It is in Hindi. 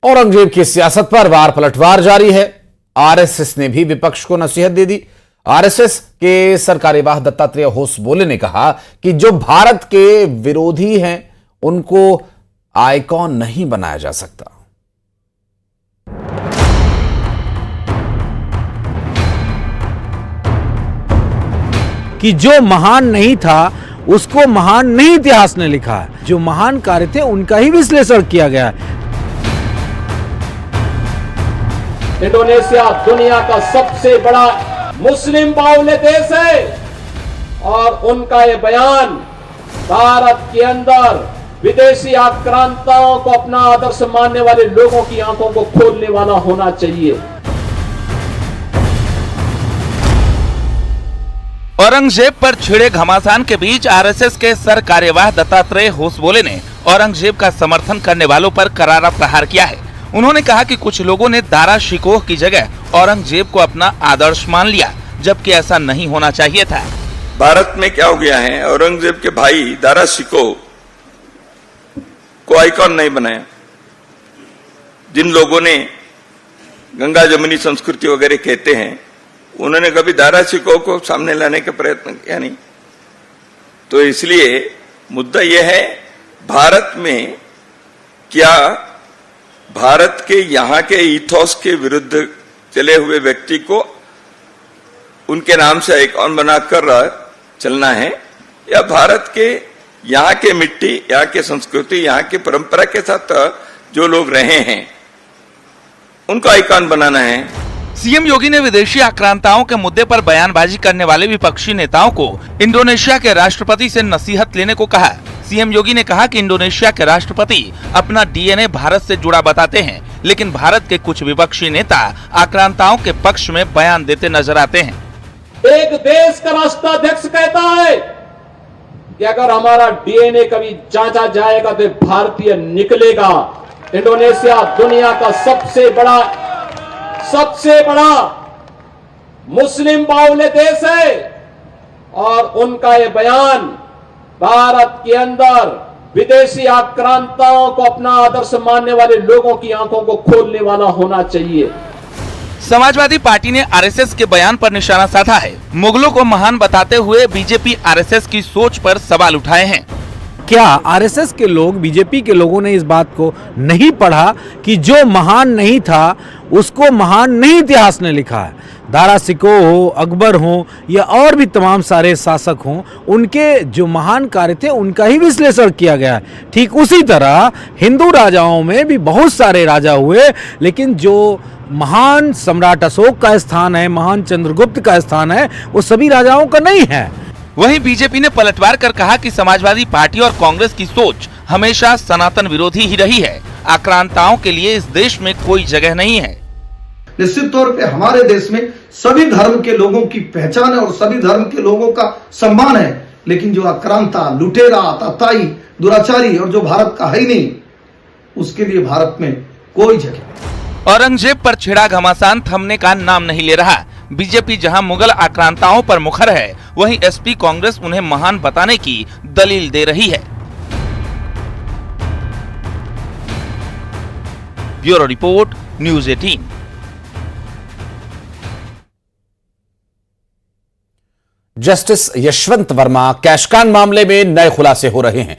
औरंगजेब की सियासत पर वार पलटवार जारी है। आरएसएस ने भी विपक्ष को नसीहत दे दी। आरएसएस के सरकार्यवाह दत्तात्रेय होसबोले ने कहा कि जो भारत के विरोधी हैं उनको आइकॉन नहीं बनाया जा सकता। कि जो महान नहीं था उसको महान नहीं इतिहास ने लिखा है। जो महान कार्य थे उनका ही विश्लेषण किया गया है। इंडोनेशिया दुनिया का सबसे बड़ा मुस्लिम बाहुल्य देश है और उनका ये बयान भारत के अंदर विदेशी आक्रांताओं को अपना आदर्श मानने वाले लोगों की आंखों को खोलने वाला होना चाहिए। औरंगजेब पर छिड़े घमासान के बीच आरएसएस के सरकार्यवाह दत्तात्रेय होसबोले ने औरंगजेब का समर्थन करने वालों पर करारा प्रहार किया है। उन्होंने कहा कि कुछ लोगों ने दारा शिकोह की जगह औरंगजेब को अपना आदर्श मान लिया, जबकि ऐसा नहीं होना चाहिए था। भारत में क्या हो गया है, औरंगजेब के भाई दारा शिकोह को आइकॉन नहीं बनाया। जिन लोगों ने गंगा जमुनी संस्कृति वगैरह कहते हैं, उन्होंने कभी दारा शिकोह को सामने लाने का प्रयत्न किया नहीं। तो इसलिए मुद्दा यह है, भारत में क्या भारत के यहाँ के इथोस के विरुद्ध चले हुए व्यक्ति को उनके नाम से आइकॉन बनाकर चलना है, या भारत के यहाँ के मिट्टी, यहाँ के संस्कृति, यहाँ की परंपरा के साथ जो लोग रहे हैं उनको आइकॉन बनाना है। सीएम योगी ने विदेशी आक्रांताओं के मुद्दे पर बयानबाजी करने वाले विपक्षी नेताओं को इंडोनेशिया के राष्ट्रपति से नसीहत लेने को कहा। सीएम योगी ने कहा कि इंडोनेशिया के राष्ट्रपति अपना डीएनए भारत से जुड़ा बताते हैं, लेकिन भारत के कुछ विपक्षी नेता आक्रांताओं के पक्ष में बयान देते नजर आते हैं। एक देश का राष्ट्राध्यक्ष कहता है कि अगर हमारा डीएनए कभी जांचा जाएगा तो भारतीय निकलेगा। इंडोनेशिया दुनिया का सबसे बड़ा मुस्लिम बाहुल्य देश है और उनका ये बयान भारत के अंदर विदेशी आक्रांताओं को अपना आदर्श मानने वाले लोगों की आंखों को खोलने वाला होना चाहिए। समाजवादी पार्टी ने आरएसएस के बयान पर निशाना साधा है। मुगलों को महान बताते हुए बीजेपी आरएसएस की सोच पर सवाल उठाए हैं। क्या आरएसएस के लोग, बीजेपी के लोगों ने इस बात को नहीं पढ़ा कि जो महान नहीं था उसको महान नहीं इतिहास ने लिखा है। दारा शिकोह हो, अकबर हो या और भी तमाम सारे शासक हों, उनके जो महान कार्य थे उनका ही विश्लेषण किया गया है। ठीक उसी तरह हिंदू राजाओं में भी बहुत सारे राजा हुए, लेकिन जो महान सम्राट अशोक का स्थान है, महान चंद्रगुप्त का स्थान है, वो सभी राजाओं का नहीं है। वहीं बीजेपी ने पलटवार कर कहा कि समाजवादी पार्टी और कांग्रेस की सोच हमेशा सनातन विरोधी ही रही है। आक्रांताओं के लिए इस देश में कोई जगह नहीं है। निश्चित तौर पे हमारे देश में सभी धर्म के लोगों की पहचान है और सभी धर्म के लोगों का सम्मान है, लेकिन जो आक्रांता, लुटेरा, आतताई, दुराचारी और जो भारत का है ही नहीं, उसके लिए भारत में कोई जगह। औरंगजेब पर छिड़ा घमासान थमने का नाम नहीं ले रहा। बीजेपी जहां मुगल आक्रांताओं पर मुखर है, वहीं एसपी कांग्रेस उन्हें महान बताने की दलील दे रही है। Bureau report, news 18। Justice Yashwant Varma कैशकांड मामले में नए खुलासे हो रहे हैं।